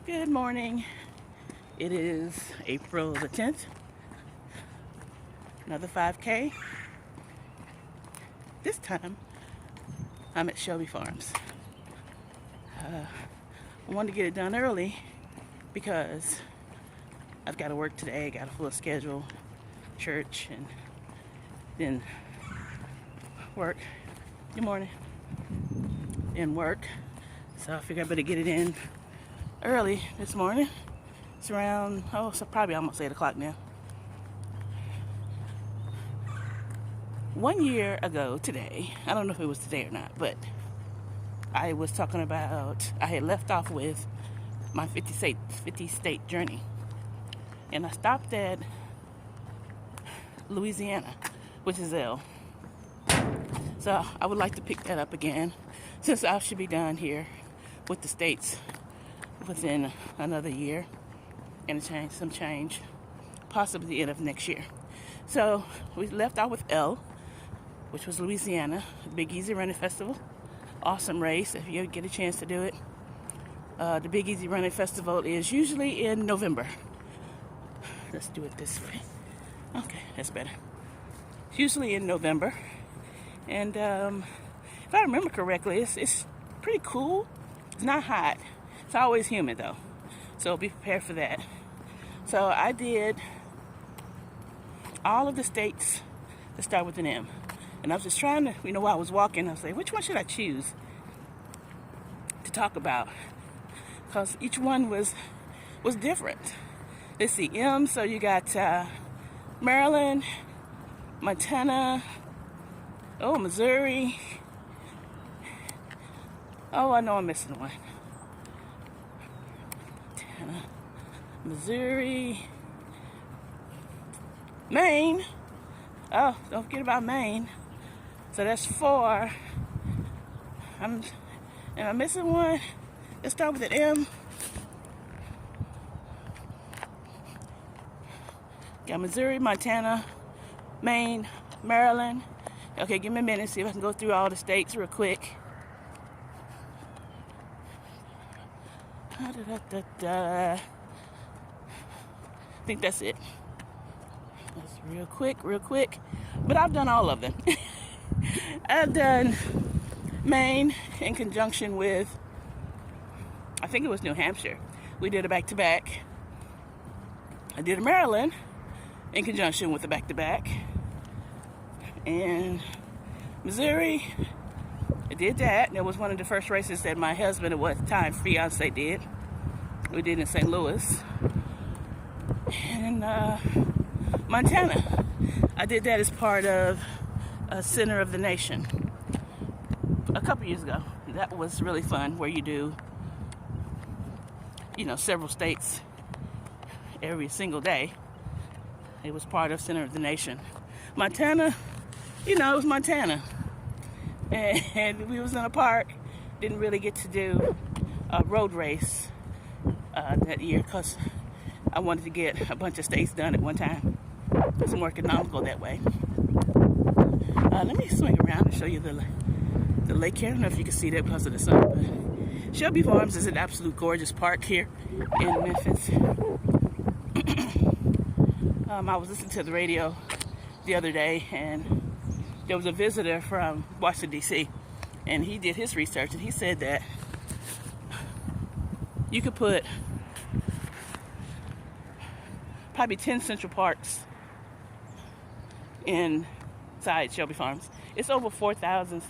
Good morning. It is April the 10th. Another 5K. This time, I'm at Shelby Farms. I wanted to get it done early because I've got to work today. Got a full schedule, church, and then work. Good morning. And work. So I figured I better get it in early this morning. It's around, so probably almost 8 o'clock now. 1 year ago today, I don't know if it was today or not, but I was talking about, I had left off with my 50 state journey. And I stopped at Louisiana, which is L. So I would like to pick that up again, since I should be done here with the states within another year and some change, possibly the end of next year. So we left out with L, which was Louisiana, the Big Easy Running Festival. Awesome race if you get a chance to do it. The Big Easy Running Festival is usually in November. Let's do it this way. Okay, that's better. It's usually in November. And if I remember correctly, it's pretty cool. It's not hot. It's always humid though, so be prepared for that. So I did all of the states that start with an M, and I was just trying to, while I was walking, I was like, which one should I choose to talk about? Because each one was different. Let's see, M. So you got Maryland, Montana, Missouri. I know I'm missing one. Missouri, Maine. Oh, don't forget about Maine. So that's 4. Am I missing one? Let's start with an M. Got Missouri, Montana, Maine, Maryland. Okay, give me a minute, see if I can go through all the states real quick. I think that's it. That's real quick. But I've done all of them. I've done Maine in conjunction with, I think it was New Hampshire. We did a back-to-back. I did a Maryland in conjunction with a back-to-back. And Missouri, I did that. That was one of the first races that my husband, at what time, fiance, did. We did in St. Louis. And Montana, I did that as part of Center of the Nation a couple years ago. That was really fun, where you do, several states every single day. It was part of Center of the Nation. Montana, it was Montana. And we was in a park, didn't really get to do a road race that year because I wanted to get a bunch of states done at one time. It's more economical that way. Let me swing around and show you the lake here. I don't know if you can see that because of the sun, but Shelby Farms is an absolute gorgeous park here in Memphis. I was listening to the radio the other day, and there was a visitor from Washington, D.C., and he did his research, and he said that you could put probably 10 Central Parks inside Shelby Farms. It's over 4,000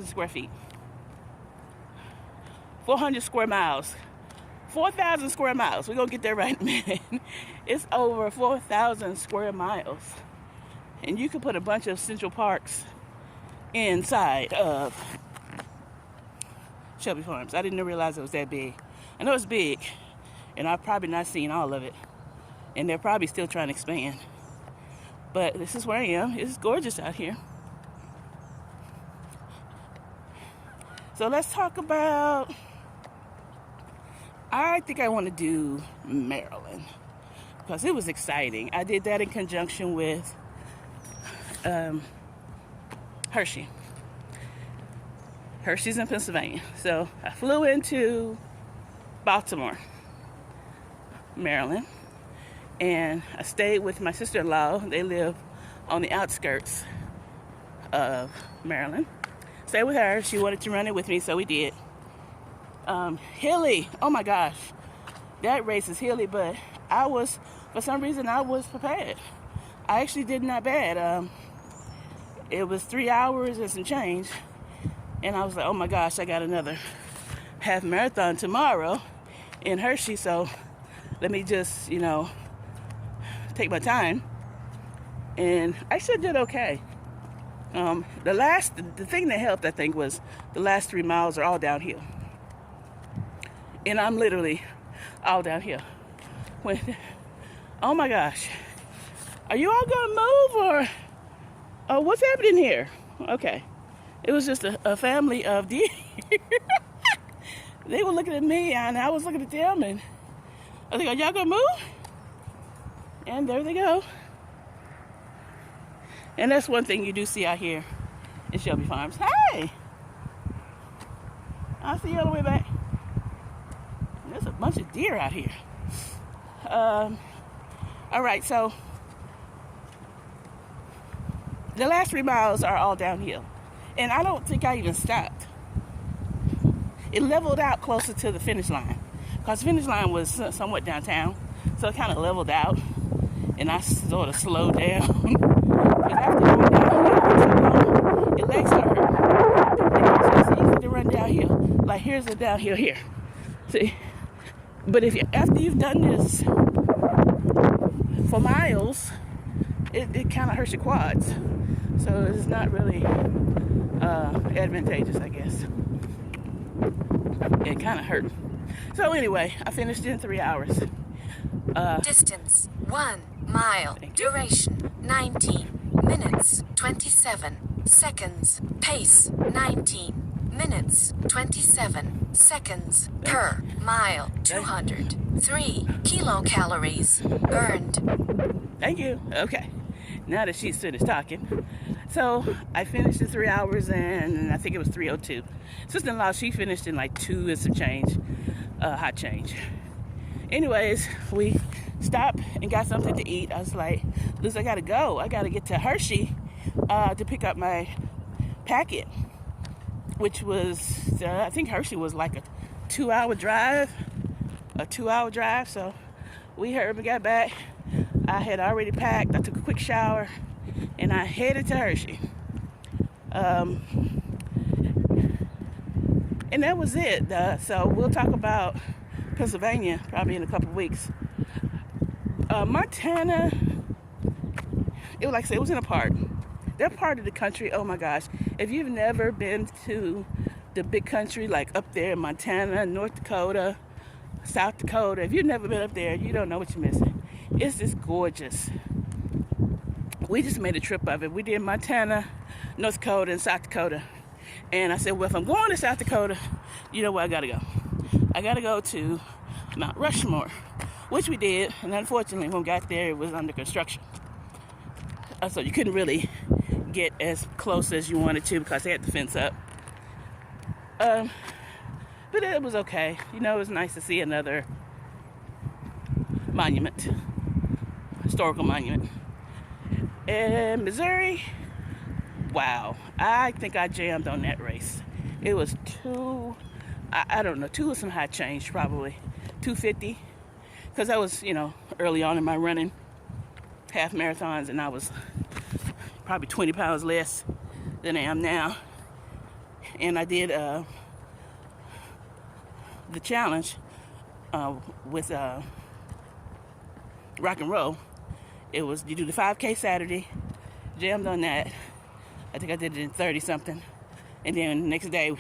square feet. 400 square miles. 4,000 square miles. We're going to get there right in a minute. It's over 4,000 square miles. And you could put a bunch of Central Parks inside of Shelby Farms. I didn't realize it was that big. I know it's big, and I've probably not seen all of it. And they're probably still trying to expand. But this is where I am. It's gorgeous out here. So let's talk about, I think I want to do Maryland because it was exciting. I did that in conjunction with Hershey. Hershey's in Pennsylvania. So I flew into Baltimore, Maryland. And I stayed with my sister-in-law. They live on the outskirts of Maryland. Stayed with her. She wanted to run it with me, so we did. Hilly, oh my gosh, that race is hilly, but for some reason, I was prepared. I actually did not bad. It was 3 hours and some change, and I was like, oh my gosh, I got another half marathon tomorrow in Hershey, so let me just, take my time. And I should did okay. The thing that helped, I think, was the last 3 miles are all downhill. And I'm literally all downhill. Oh my gosh. Are you all gonna move or what's happening here? Okay. It was just a family of deer. They were looking at me and I was looking at them, and I was like, are y'all gonna move? And there they go. And that's one thing you do see out here in Shelby Farms. Hey! I'll see you all the way back. There's a bunch of deer out here. All right, so the last 3 miles are all downhill. And I don't think I even stopped. It leveled out closer to the finish line, because the finish line was somewhat downtown, so it kind of leveled out, and I sort of slowed down. But after going downhill, your legs start hurting. It's easy to run downhill. Like, here's a downhill here. See? But after you've done this for miles, it kind of hurts your quads. So it's not really advantageous, I guess. It kind of hurt. So anyway, I finished in 3 hours. Distance 1 mile. Duration 19 minutes 27 seconds. Pace 19 minutes 27 seconds per mile. 203 kilocalories burned. Thank you. Okay. Now that she's finished talking. So I finished in 3 hours, and I think it was 3:02. Sister-in-law, she finished in like 2 and some change, hot change. Anyways, we stopped and got something to eat. I was like, Liz, I gotta go. I gotta get to Hershey to pick up my packet, which was, I think Hershey was like a 2-hour drive. So we got back. I had already packed. I took a quick shower, and I headed to Hershey. And that was it. So we'll talk about Pennsylvania probably in a couple of weeks. Montana, like I said, it was in a park. That part of the country, oh my gosh. If you've never been to the big country, like up there in Montana, North Dakota, South Dakota, if you've never been up there, you don't know what you're missing. It's just gorgeous. We just made a trip of it. We did Montana, North Dakota, and South Dakota. And I said, well, if I'm going to South Dakota, you know where I gotta go. I gotta go to Mount Rushmore, which we did. And unfortunately, when we got there, it was under construction. So you couldn't really get as close as you wanted to because they had the fence up. But it was okay. It was nice to see another monument, historical monument. And Missouri, wow. I think I jammed on that race. It was I don't know, 2 or some high change, probably 250. Because I was, early on in my running half marathons, and I was probably 20 pounds less than I am now. And I did the challenge with Rock and Roll. It was, you do the 5K Saturday, jammed on that. I think I did it in 30 something. And then the next day,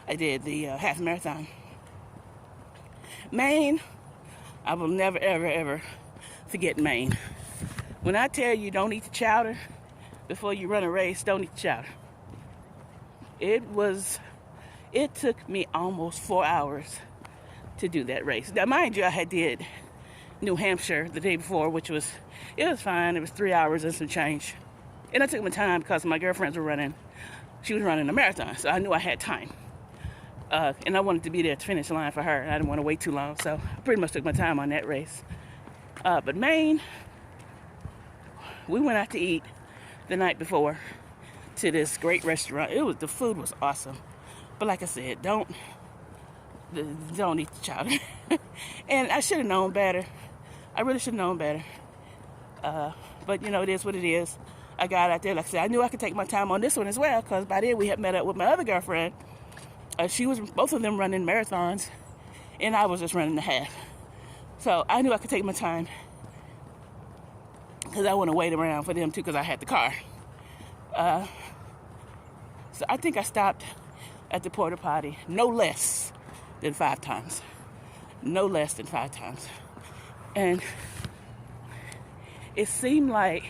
I did the half marathon. Maine, I will never, ever, ever forget Maine. When I tell you don't eat the chowder before you run a race, don't eat the chowder. It took me almost 4 hours to do that race. Now, mind you, I had did New Hampshire the day before, it was fine. It was 3 hours and some change. And I took my time because my girlfriends were running. She was running a marathon, so I knew I had time. And I wanted to be there at the finish line for her. I didn't want to wait too long, so I pretty much took my time on that race. But Maine, we went out to eat the night before to this great restaurant. The food was awesome. But like I said, don't eat the chowder. And I should have known better. I really should have known better. But you know, it is what it is. I got out there, like I said, I knew I could take my time on this one as well, because by then we had met up with my other girlfriend. Both of them running marathons, and I was just running the half. So I knew I could take my time, because I want to wait around for them too, because I had the car. So I think I stopped at the porta potty no less than 5 times. No less than 5 times. And it seemed like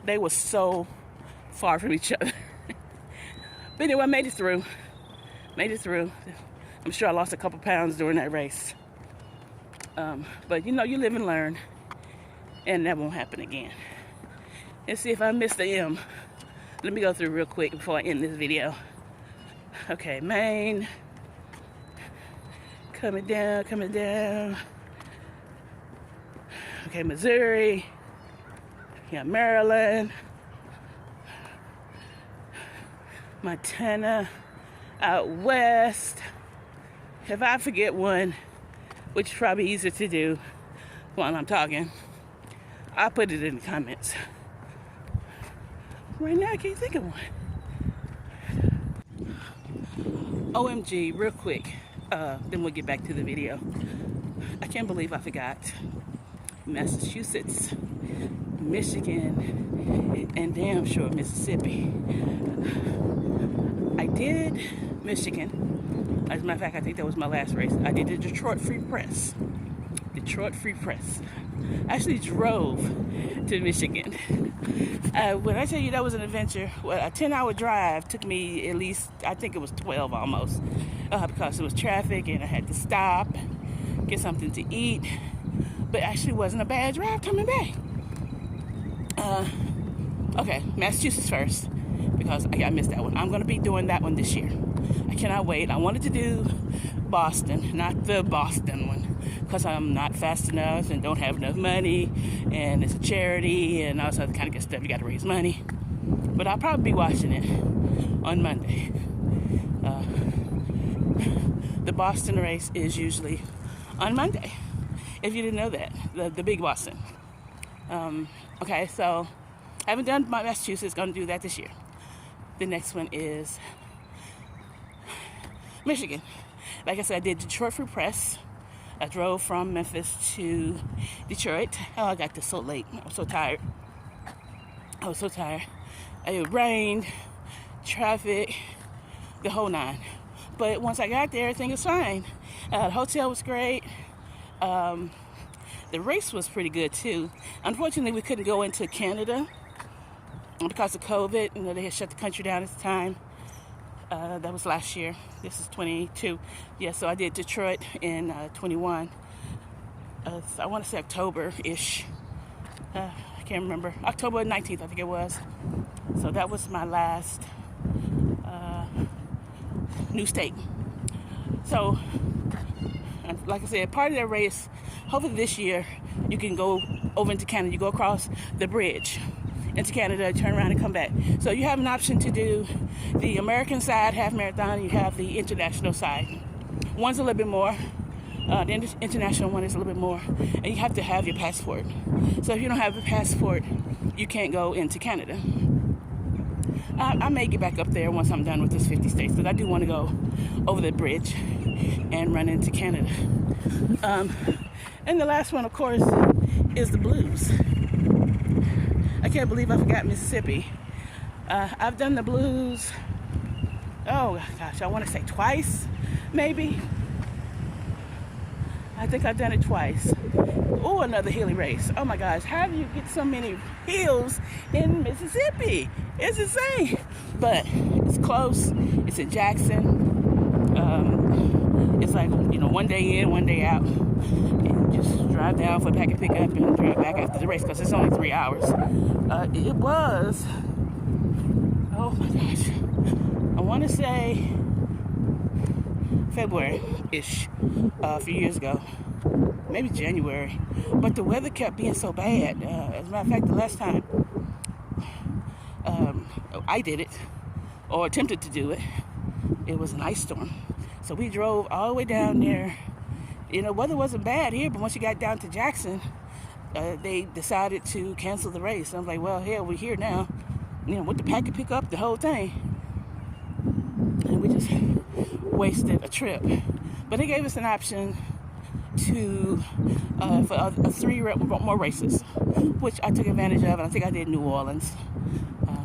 they were so far from each other. But anyway, I made it through. I'm sure I lost a couple pounds during that race. But you know, you live and learn. And that won't happen again. Let's see if I missed the M. Let me go through real quick before I end this video. Okay, Maine. Coming down. Okay, Missouri. Yeah, Maryland. Montana. Out west. If I forget one, which is probably easier to do while I'm talking, I'll put it in the comments. Right now, I can't think of one. OMG, real quick, then we'll get back to the video. I can't believe I forgot Massachusetts, Michigan, and damn sure Mississippi. I did Michigan. As a matter of fact, I think that was my last race. I did the Detroit Free Press. I actually drove to Michigan. When I tell you that was an adventure, well, a 10-hour drive took me at least, I think it was 12 almost, because it was traffic and I had to stop, get something to eat. But actually wasn't a bad drive coming back. Okay, Massachusetts first, because I missed that one. I'm going to be doing that one this year. I cannot wait. I wanted to do Boston, not the Boston one, because I'm not fast enough and don't have enough money, and it's a charity and all this other kind of good stuff. You got to raise money. But I'll probably be watching it on Monday. The Boston race is usually on Monday, if you didn't know that, the big Boston. Okay, so I haven't done my Massachusetts, going to do that this year. The next one is Michigan. Like I said, I did Detroit Free Press. I drove from Memphis to Detroit. Oh, I got this so late. I was so tired. It rained, traffic, the whole 9. But once I got there, everything was fine. The hotel was great. The race was pretty good too. Unfortunately, we couldn't go into Canada because of COVID. You know, they had shut the country down at the time. That was last year. This is 22. Yeah, so I did Detroit in 21. I want to say October-ish. I can't remember. October 19th, I think it was. So that was my last new state. So, like I said, part of that race, hopefully this year, you can go over into Canada. You go across the bridge into Canada, turn around and come back. So you have an option to do the American side half marathon, you have the international side. One's a little bit more, the international one is a little bit more, and you have to have your passport. So if you don't have a passport, you can't go into Canada. I may get back up there once I'm done with this 50 states, because I do want to go over the bridge and run into Canada. And the last one, of course, is the blues. I can't believe I forgot Mississippi. I've done the blues, oh gosh, I want to say twice, maybe. I think I've done it twice. Oh, another hilly race. Oh my gosh, how do you get so many hills in Mississippi? It's insane. But it's close. It's in Jackson. It's like, you know, one day in, one day out. And just drive down for a packet pickup and drive back after the race, because it's only 3 hours. It was, oh my gosh, I want to say February-ish, a few years ago, maybe January. But the weather kept being so bad. As a matter of fact, the last time I did it, or attempted to do it, it was an ice storm. So we drove all the way down there. You know, weather wasn't bad here, but once you got down to Jackson, they decided to cancel the race. I'm like, well, hell, we're here now. You know, with the packet pick up, the whole thing. And we just wasted a trip. But they gave us an option to for 3 more races, which I took advantage of, and I think I did New Orleans.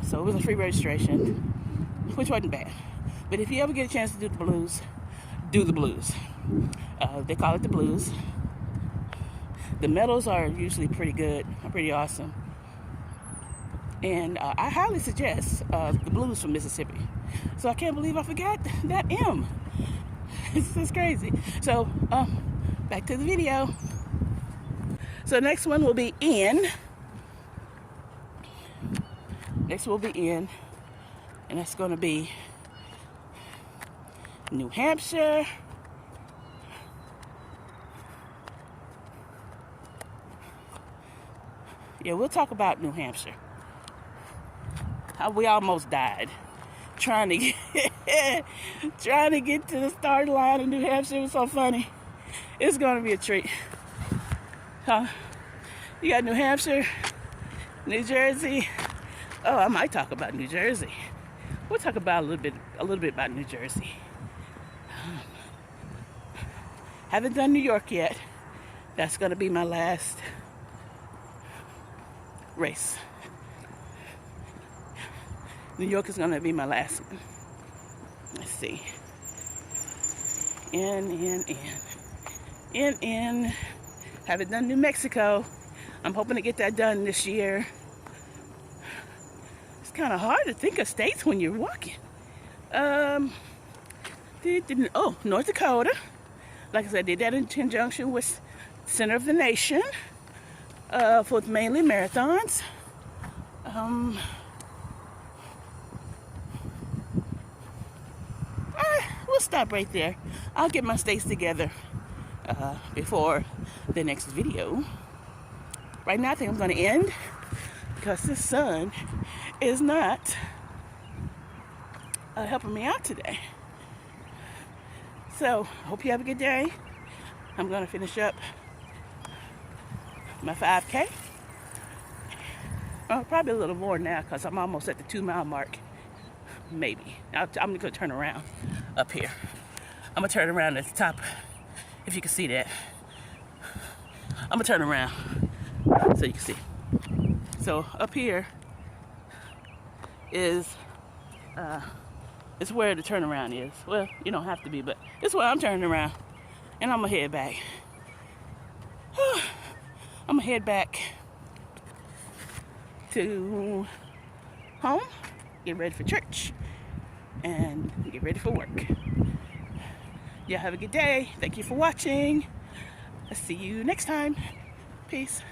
So it was a free registration, which wasn't bad. But if you ever get a chance to do the blues, do the blues. They call it the blues. The medals are usually pretty good, pretty awesome. And I highly suggest the blues from Mississippi. So I can't believe I forgot that M. It's just crazy. So back to the video. So next one will be in. Next will be in. And that's going to be New Hampshire. Yeah, we'll talk about New Hampshire. How we almost died trying to get to the start line in New Hampshire. It was so funny. It's going to be a treat. You got New Hampshire, New Jersey. Oh, I might talk about New Jersey. We'll talk about a little bit about New Jersey. Haven't done New York yet. That's going to be my last race. New York is going to be my last one. Let's see. In. Haven't done New Mexico. I'm hoping to get that done this year. It's kind of hard to think of states when you're walking. North Dakota. Like I said, I did that in conjunction with Center of the Nation for mainly marathons. We'll stop right there. I'll get my states together before the next video. Right now, I think I'm going to end because the sun is not helping me out today. So, hope you have a good day. I'm going to finish up my 5K. Probably a little more now because I'm almost at the 2-mile mark. Maybe. I'm going to turn around up here. I'm going to turn around at the top, if you can see that. I'm going to turn around so you can see. So up here is where the turnaround is. Well, you don't have to be, but it's where I'm turning around. And I'm going to head back. I'm going to head back to home, get ready for church, and get ready for work. Y'all have a good day. Thank you for watching. I'll see you next time. Peace.